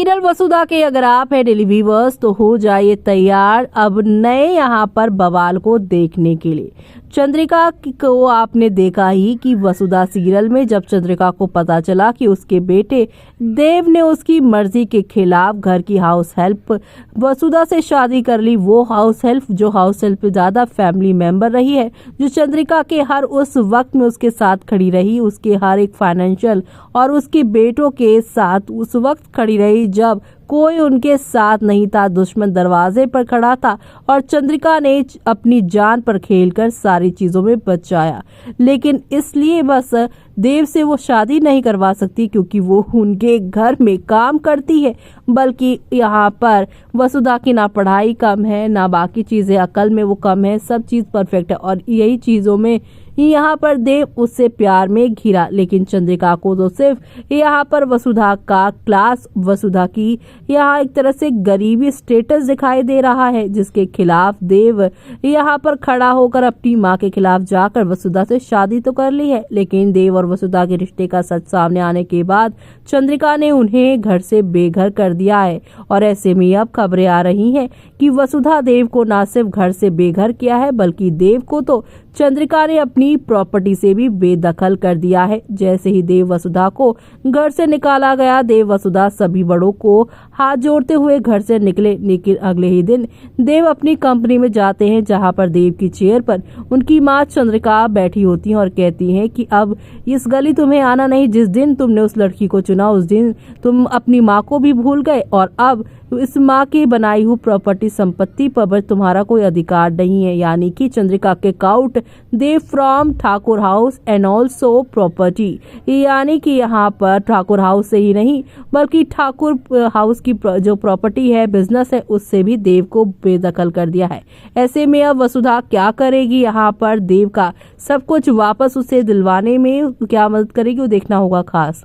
Serial वसुधा के अगर आप हैं डेली व्यूअर्स तो हो जाइए तैयार अब नए यहाँ पर बवाल को देखने के लिए। चंद्रिका को आपने देखा ही कि वसुधा सीरियल में जब चंद्रिका को पता चला कि उसके बेटे देव ने उसकी मर्जी के खिलाफ घर की हाउस हेल्प वसुधा से शादी कर ली, वो हाउस हेल्प ज्यादा फैमिली मेंबर रही है, जो चंद्रिका के हर उस वक्त में उसके साथ खड़ी रही, उसके हर एक फाइनेंशियल और उसके बेटों के साथ उस वक्त खड़ी रही जब कोई उनके साथ नहीं था, दुश्मन दरवाजे पर खड़ा था और चंद्रिका ने अपनी जान पर खेलकर सारी चीजों में बचाया। लेकिन इसलिए बस देव से वो शादी नहीं करवा सकती क्योंकि वो उनके घर में काम करती है, बल्कि यहाँ पर वसुधा की ना पढ़ाई कम है ना बाकी चीजें, अकल में वो कम है, सब चीज परफेक्ट है और यही चीजों में यहाँ पर देव उससे प्यार में घिरा। लेकिन चंद्रिका को तो सिर्फ यहाँ पर वसुधा का क्लास, वसुधा की यहाँ एक तरह से गरीबी स्टेटस दिखाई दे रहा है, जिसके खिलाफ देव यहाँ पर खड़ा होकर अपनी माँ के खिलाफ जाकर वसुधा से शादी तो कर ली है। लेकिन देव और वसुधा के रिश्ते का सच सामने आने के बाद चंद्रिका ने उन्हें घर से बेघर कर दिया है और ऐसे में अब खबरें आ रही हैं कि वसुधा देव को न सिर्फ घर से बेघर किया है बल्कि देव को तो चंद्रिका ने अपनी प्रॉपर्टी से भी बेदखल कर दिया है। जैसे ही देव वसुधा को घर से निकाला गया, देव वसुधा सभी बड़ों को हाथ जोड़ते हुए घर से निकले। लेकिन अगले ही दिन देव अपनी कंपनी में जाते हैं जहां पर देव की चेयर पर उनकी मां चंद्रिका बैठी होती हैं और कहती हैं कि अब इस गली तुम्हें आना नहीं, जिस दिन तुमने उस लड़की को चुना उस दिन तुम अपनी माँ को भी भूल गए और अब इस माँ की बनाई हुई प्रॉपर्टी संपत्ति पर तुम्हारा कोई अधिकार नहीं है। यानी कि चंद्रिका के काउट देव from Thakur house and also property, यानी कि यहाँ पर ठाकुर हाउस से ही नहीं बल्कि ठाकुर हाउस की जो प्रॉपर्टी है, बिजनेस है, उससे भी देव को बेदखल कर दिया है। ऐसे में अब वसुधा क्या करेगी, यहाँ पर देव का सब कुछ वापस उसे दिलवाने में क्या मदद करेगी, वो देखना होगा खास।